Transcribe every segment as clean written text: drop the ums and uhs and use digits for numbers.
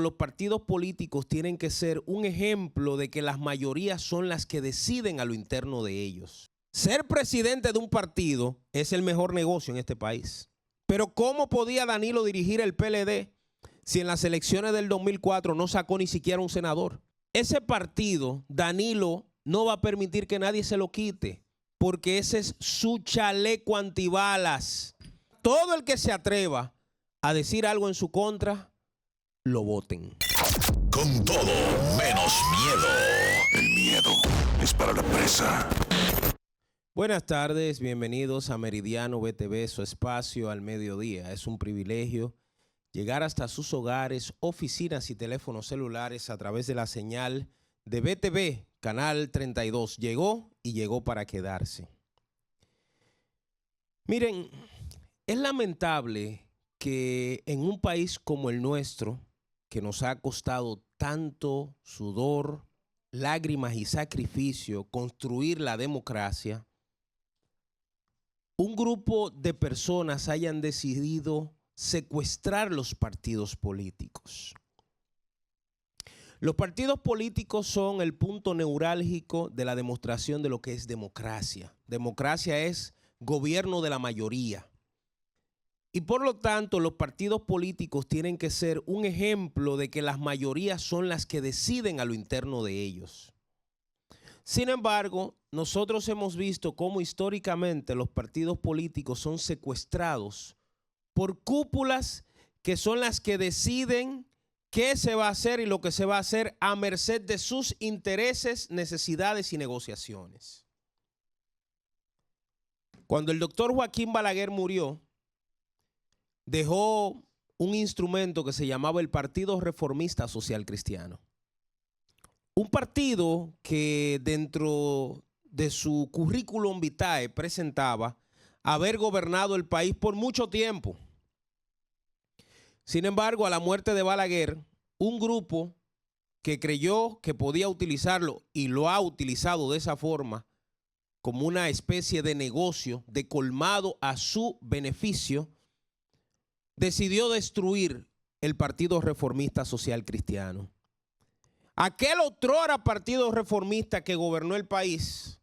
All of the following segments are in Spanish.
los partidos políticos tienen que ser un ejemplo de que las mayorías son las que deciden a lo interno de ellos. Ser presidente de un partido es el mejor negocio en este país. Pero ¿cómo podía Danilo dirigir el PLD si en las elecciones del 2004 no sacó ni siquiera un senador? Ese partido, Danilo no va a permitir que nadie se lo quite, porque ese es su chaleco antibalas. Todo el que se atreva a decir algo en su contra, lo voten. Con todo, menos miedo. El miedo es para la presa. Buenas tardes, bienvenidos a Meridiano BTV, su espacio al mediodía. Es un privilegio llegar hasta sus hogares, oficinas y teléfonos celulares a través de la señal de BTV, Canal 32. Llegó y llegó para quedarse. Miren, es lamentable que en un país como el nuestro, que nos ha costado tanto sudor, lágrimas y sacrificio construir la democracia, un grupo de personas hayan decidido secuestrar los partidos políticos. Los partidos políticos son el punto neurálgico de la demostración de lo que es democracia. Democracia es gobierno de la mayoría. Y por lo tanto, los partidos políticos tienen que ser un ejemplo de que las mayorías son las que deciden a lo interno de ellos. Sin embargo, nosotros hemos visto cómo históricamente los partidos políticos son secuestrados por cúpulas que son las que deciden qué se va a hacer y lo que se va a hacer a merced de sus intereses, necesidades y negociaciones. Cuando el doctor Joaquín Balaguer murió, dejó un instrumento que se llamaba el Partido Reformista Social Cristiano. Un partido que dentro de su currículum vitae presentaba haber gobernado el país por mucho tiempo. Sin embargo, a la muerte de Balaguer, un grupo que creyó que podía utilizarlo y lo ha utilizado de esa forma como una especie de negocio, de colmado a su beneficio, decidió destruir el Partido Reformista Social Cristiano. Aquel otrora Partido Reformista que gobernó el país,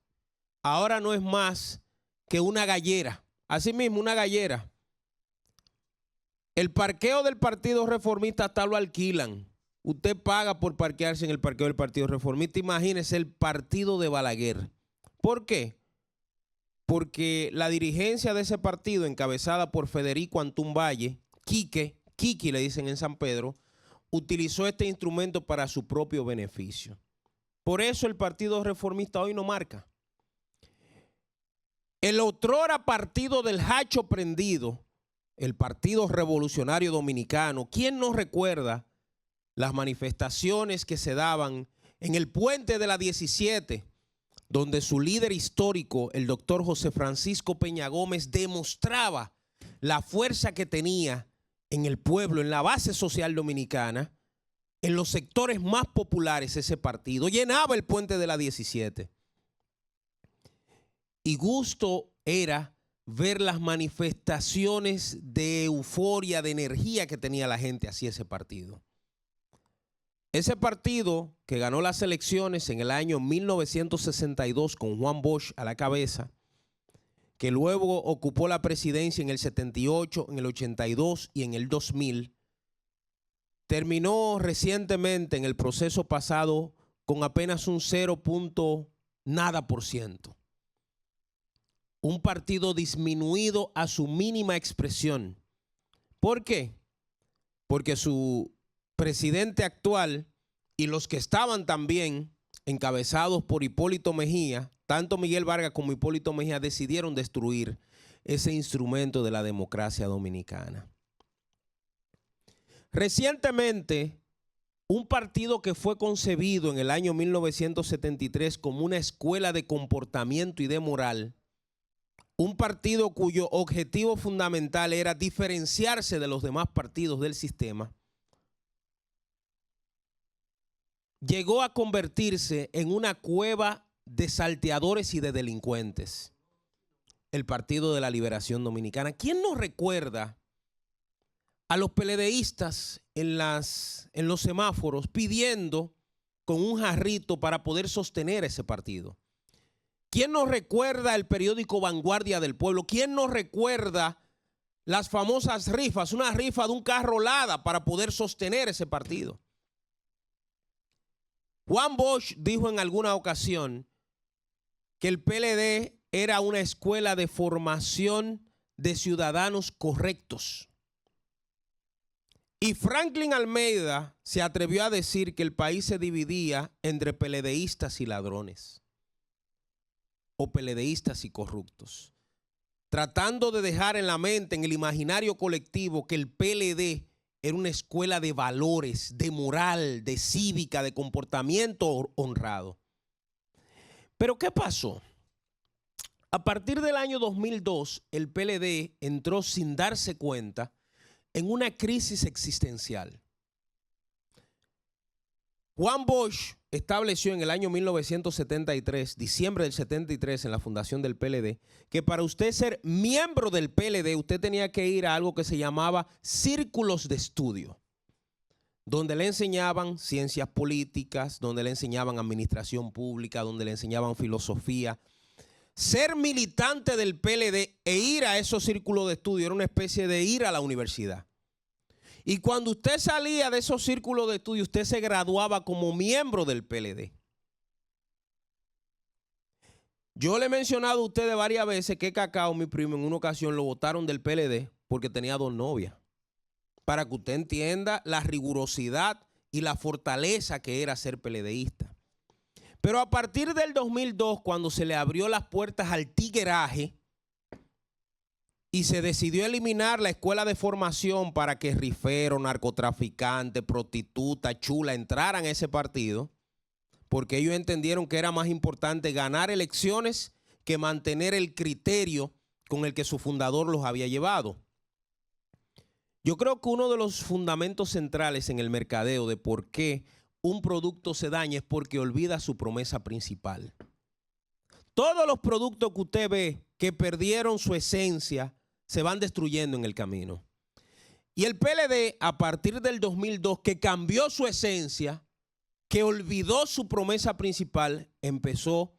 ahora no es más que una gallera. Así mismo, una gallera. El parqueo del Partido Reformista hasta lo alquilan. Usted paga por parquearse en el parqueo del Partido Reformista. Imagínese el partido de Balaguer. ¿Por qué? Porque la dirigencia de ese partido, encabezada por Federico Antún Valle, Kiki le dicen en San Pedro, utilizó este instrumento para su propio beneficio. Por eso el Partido Reformista hoy no marca. El otrora partido del hacho prendido, el Partido Revolucionario Dominicano, ¿quién no recuerda las manifestaciones que se daban en el puente de la 17, donde su líder histórico, el doctor José Francisco Peña Gómez, demostraba la fuerza que tenía en el pueblo, en la base social dominicana, en los sectores más populares? Ese partido llenaba el puente de la 17. Y gusto era ver las manifestaciones de euforia, de energía que tenía la gente hacia ese partido. Ese partido que ganó las elecciones en el año 1962 con Juan Bosch a la cabeza, que luego ocupó la presidencia en el 78, en el 82 y en el 2000, terminó recientemente en el proceso pasado con apenas un 0. nada por ciento. Un partido disminuido a su mínima expresión. ¿Por qué? Porque su presidente actual y los que estaban también encabezados por Hipólito Mejía, tanto Miguel Vargas como Hipólito Mejía, decidieron destruir ese instrumento de la democracia dominicana. Recientemente, un partido que fue concebido en el año 1973 como una escuela de comportamiento y de moral, un partido cuyo objetivo fundamental era diferenciarse de los demás partidos del sistema, llegó a convertirse en una cueva de salteadores y de delincuentes. El Partido de la Liberación Dominicana. ¿Quién no recuerda a los PLDistas en los semáforos pidiendo con un jarrito para poder sostener ese partido. ¿Quién nos recuerda el periódico Vanguardia del Pueblo? ¿Quién nos recuerda las famosas rifas? Una rifa de un carro Lada para poder sostener ese partido. Juan Bosch dijo en alguna ocasión que el PLD era una escuela de formación de ciudadanos correctos. Y Franklin Almeida se atrevió a decir que el país se dividía entre PLDistas y ladrones, o PLDistas y corruptos, tratando de dejar en la mente, en el imaginario colectivo, que el PLD era una escuela de valores, de moral, de cívica, de comportamiento honrado. Pero ¿qué pasó? A partir del año 2002, el PLD entró sin darse cuenta en una crisis existencial. Juan Bosch estableció en el año 1973, diciembre del 73, en la fundación del PLD, que para usted ser miembro del PLD, usted tenía que ir a algo que se llamaba círculos de estudio, donde le enseñaban ciencias políticas, donde le enseñaban administración pública, donde le enseñaban filosofía. Ser militante del PLD e ir a esos círculos de estudio era una especie de ir a la universidad. Y cuando usted salía de esos círculos de estudio, usted se graduaba como miembro del PLD. Yo le he mencionado a ustedes varias veces que Cacao, mi primo, en una ocasión lo botaron del PLD porque tenía 2 novias. Para que usted entienda la rigurosidad y la fortaleza que era ser PLDista. Pero a partir del 2002, cuando se le abrió las puertas al tigueraje y se decidió eliminar la escuela de formación para que riferos, narcotraficantes, prostitutas, chulas entraran a ese partido, porque ellos entendieron que era más importante ganar elecciones que mantener el criterio con el que su fundador los había llevado. Yo creo que uno de los fundamentos centrales en el mercadeo de por qué un producto se daña es porque olvida su promesa principal. Todos los productos que usted ve que perdieron su esencia se van destruyendo en el camino. Y el PLD, a partir del 2002, que cambió su esencia, que olvidó su promesa principal, empezó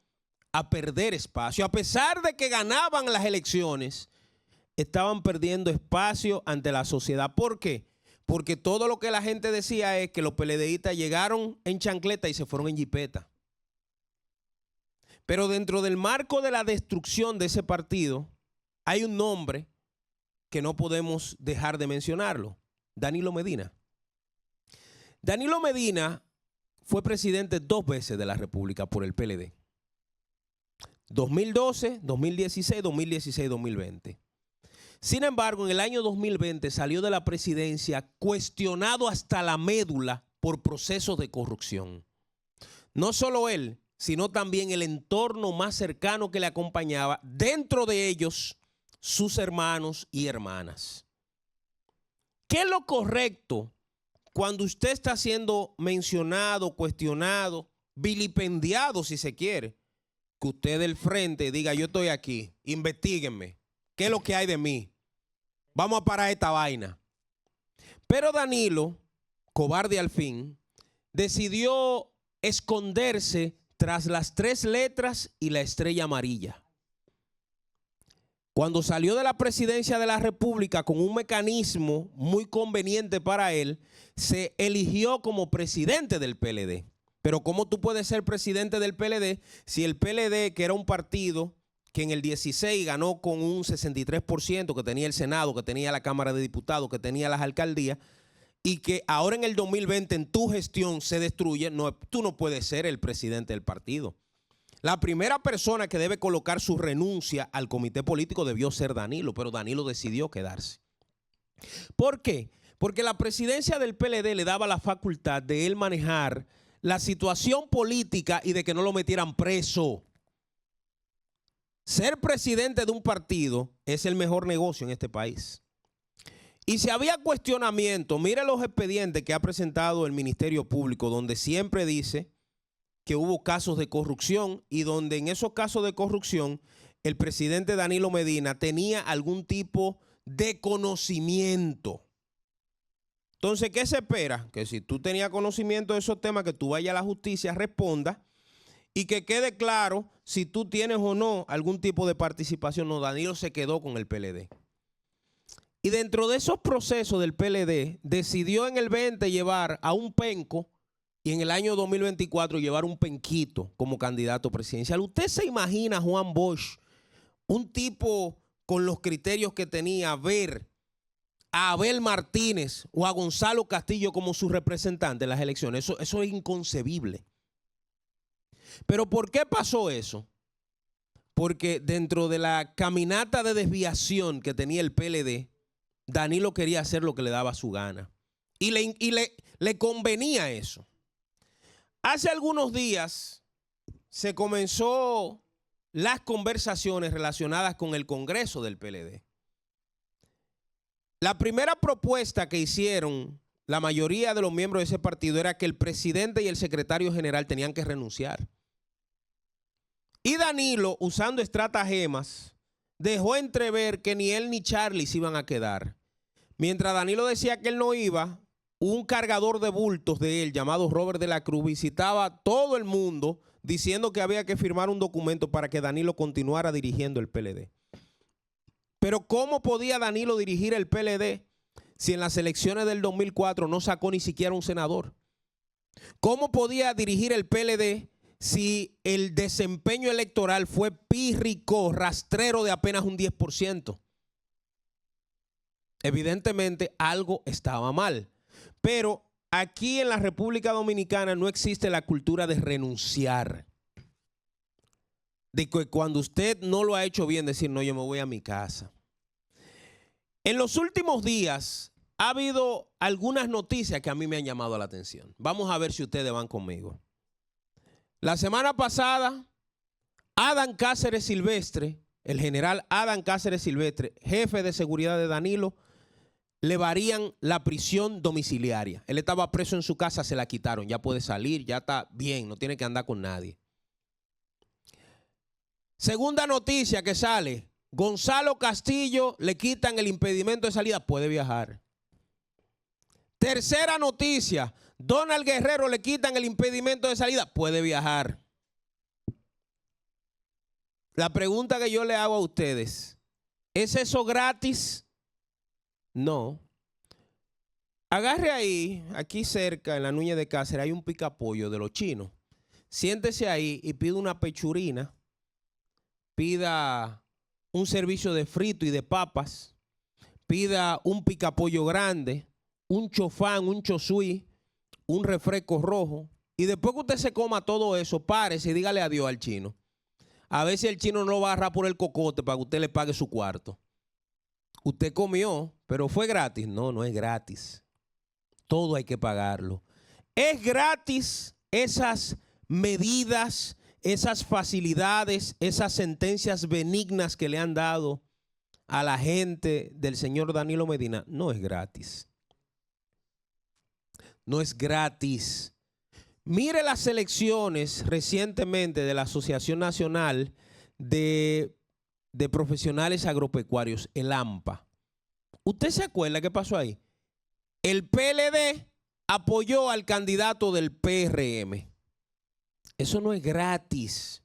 a perder espacio. A pesar de que ganaban las elecciones, estaban perdiendo espacio ante la sociedad. ¿Por qué? Porque todo lo que la gente decía es que los PLDistas llegaron en chancleta y se fueron en jipeta. Pero dentro del marco de la destrucción de ese partido, hay un nombre que no podemos dejar de mencionarlo: Danilo Medina. Danilo Medina fue presidente 2 veces de la República por el PLD. 2012, 2016, 2016, 2020. Sin embargo, en el año 2020 salió de la presidencia cuestionado hasta la médula por procesos de corrupción. No solo él, sino también el entorno más cercano que le acompañaba, dentro de ellos sus hermanos y hermanas. ¿Qué es lo correcto cuando usted está siendo mencionado, cuestionado, vilipendiado si se quiere? Que usted del frente diga: yo estoy aquí, investíguenme, ¿qué es lo que hay de mí? Vamos a parar esta vaina. Pero Danilo, cobarde al fin, decidió esconderse tras las 3 letras y la estrella amarilla. Cuando salió de la presidencia de la República con un mecanismo muy conveniente para él, se eligió como presidente del PLD. Pero ¿cómo tú puedes ser presidente del PLD si el PLD, que era un partido que en el 16 ganó con un 63%, que tenía el Senado, que tenía la Cámara de Diputados, que tenía las alcaldías, y que ahora en el 2020 en tu gestión se destruye? No, tú no puedes ser el presidente del partido. La primera persona que debe colocar su renuncia al comité político debió ser Danilo, pero Danilo decidió quedarse. ¿Por qué? Porque la presidencia del PLD le daba la facultad de él manejar la situación política y de que no lo metieran preso. Ser presidente de un partido es el mejor negocio en este país. Y si había cuestionamiento, mire los expedientes que ha presentado el Ministerio Público, donde siempre dice que hubo casos de corrupción y donde en esos casos de corrupción el presidente Danilo Medina tenía algún tipo de conocimiento. Entonces, ¿qué se espera? Que si tú tenías conocimiento de esos temas, que tú vayas a la justicia, responda y que quede claro si tú tienes o no algún tipo de participación. No, Danilo se quedó con el PLD. Y dentro de esos procesos del PLD, decidió en el 20 llevar a un penco y en el año 2024 llevar un penquito como candidato presidencial. ¿Usted se imagina a Juan Bosch, un tipo con los criterios que tenía, ver a Abel Martínez o a Gonzalo Castillo como su representante en las elecciones? Eso es inconcebible. Pero ¿por qué pasó eso? Porque dentro de la caminata de desviación que tenía el PLD, Danilo quería hacer lo que le daba su gana. Y le convenía eso. Hace algunos días se comenzó las conversaciones relacionadas con el Congreso del PLD. La primera propuesta que hicieron la mayoría de los miembros de ese partido era que el presidente y el secretario general tenían que renunciar. Y Danilo, usando estratagemas, dejó entrever que ni él ni Charlie se iban a quedar. Mientras Danilo decía que él no iba, un cargador de bultos de él, llamado Robert de la Cruz, visitaba a todo el mundo diciendo que había que firmar un documento para que Danilo continuara dirigiendo el PLD. Pero ¿cómo podía Danilo dirigir el PLD si en las elecciones del 2004 no sacó ni siquiera un senador? ¿Cómo podía dirigir el PLD si el desempeño electoral fue pírrico, rastrero de apenas un 10%? Evidentemente algo estaba mal. Pero aquí en la República Dominicana no existe la cultura de renunciar. De que cuando usted no lo ha hecho bien, decir, no, yo me voy a mi casa. En los últimos días ha habido algunas noticias que a mí me han llamado la atención. Vamos a ver si ustedes van conmigo. La semana pasada, Adán Cáceres Silvestre, el general Adán Cáceres Silvestre, jefe de seguridad de Danilo, le varían la prisión domiciliaria. Él estaba preso en su casa, se la quitaron, ya puede salir, ya está bien, no tiene que andar con nadie. Segunda noticia que sale, Gonzalo Castillo le quitan el impedimento de salida, puede viajar. Tercera noticia, Donald Guerrero le quitan el impedimento de salida, puede viajar. La pregunta que yo le hago a ustedes, ¿es eso gratis? No. Agarre ahí, aquí cerca, en la Núñez de Cáceres, hay un picapollo de los chinos. Siéntese ahí y pida una pechurina, pida un servicio de frito y de papas, pida un picapollo grande, un chofán, un chosui, un refresco rojo, y después que usted se coma todo eso, párese y dígale adiós al chino. A ver si el chino no lo va a agarrar por el cocote para que usted le pague su cuarto. Usted comió, pero fue gratis. No, no es gratis. Todo hay que pagarlo. Es gratis esas medidas, esas facilidades, esas sentencias benignas que le han dado a la gente del señor Danilo Medina. No es gratis. No es gratis. Mire las elecciones recientemente de la Asociación Nacional de Profesionales Agropecuarios, el AMPA. ¿Usted se acuerda qué pasó ahí? El PLD apoyó al candidato del PRM. Eso no es gratis.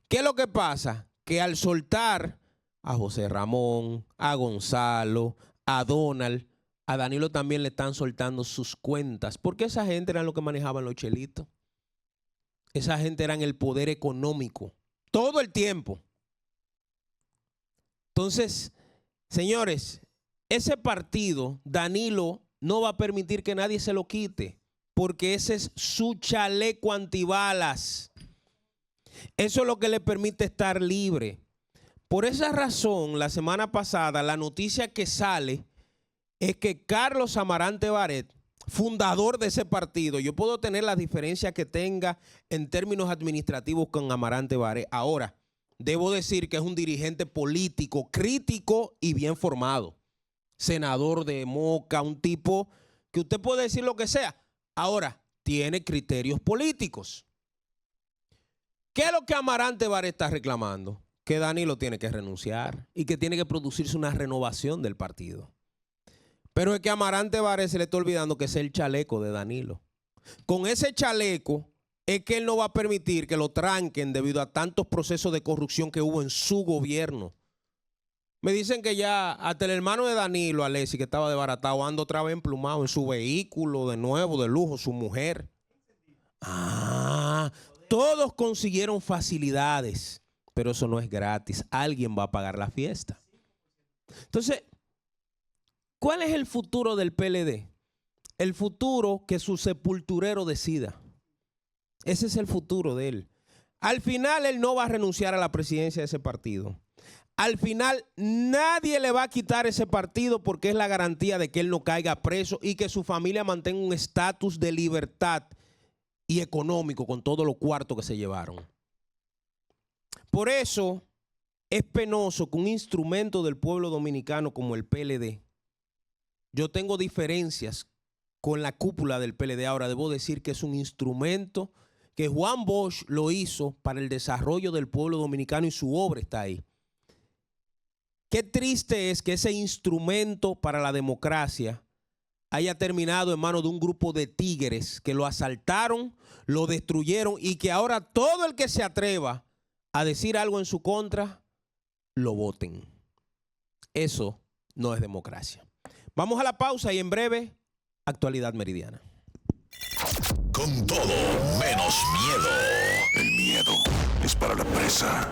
¿Qué es lo que pasa? Que al soltar a José Ramón, a Gonzalo, a Donald, a Danilo también le están soltando sus cuentas. Porque esa gente eran los que manejaban los chelitos. Esa gente eran el poder económico. Todo el tiempo. Entonces, señores, ese partido, Danilo, no va a permitir que nadie se lo quite. Porque ese es su chaleco antibalas. Eso es lo que le permite estar libre. Por esa razón, la semana pasada, la noticia que sale es que Carlos Amarante Barret, fundador de ese partido, yo puedo tener las diferencias que tenga en términos administrativos con Amarante Barret. Ahora, debo decir que es un dirigente político, crítico y bien formado. Senador de Moca, un tipo que usted puede decir lo que sea. Ahora, tiene criterios políticos. ¿Qué es lo que Amarante Barret está reclamando? Que Danilo tiene que renunciar y que tiene que producirse una renovación del partido. Pero es que a Amarante Báez se le está olvidando que es el chaleco de Danilo. Con ese chaleco es que él no va a permitir que lo tranquen debido a tantos procesos de corrupción que hubo en su gobierno. Me dicen que ya hasta el hermano de Danilo, Alexis, que estaba desbaratado, anda otra vez emplumado en su vehículo de nuevo, de lujo, su mujer. Todos consiguieron facilidades, pero eso no es gratis. Alguien va a pagar la fiesta. Entonces, ¿cuál es el futuro del PLD? El futuro que su sepulturero decida. Ese es el futuro de él. Al final, él no va a renunciar a la presidencia de ese partido. Al final, nadie le va a quitar ese partido porque es la garantía de que él no caiga preso y que su familia mantenga un estatus de libertad y económico con todos los cuartos que se llevaron. Por eso es penoso que un instrumento del pueblo dominicano como el PLD, yo tengo diferencias con la cúpula del PLD, ahora debo decir que es un instrumento que Juan Bosch lo hizo para el desarrollo del pueblo dominicano y su obra está ahí. Qué triste es que ese instrumento para la democracia haya terminado en manos de un grupo de tigres que lo asaltaron, lo destruyeron y que ahora todo el que se atreva a decir algo en su contra, lo voten. Eso no es democracia. Vamos a la pausa y en breve, Actualidad Meridiana. Con todo, menos miedo. El miedo es para la presa.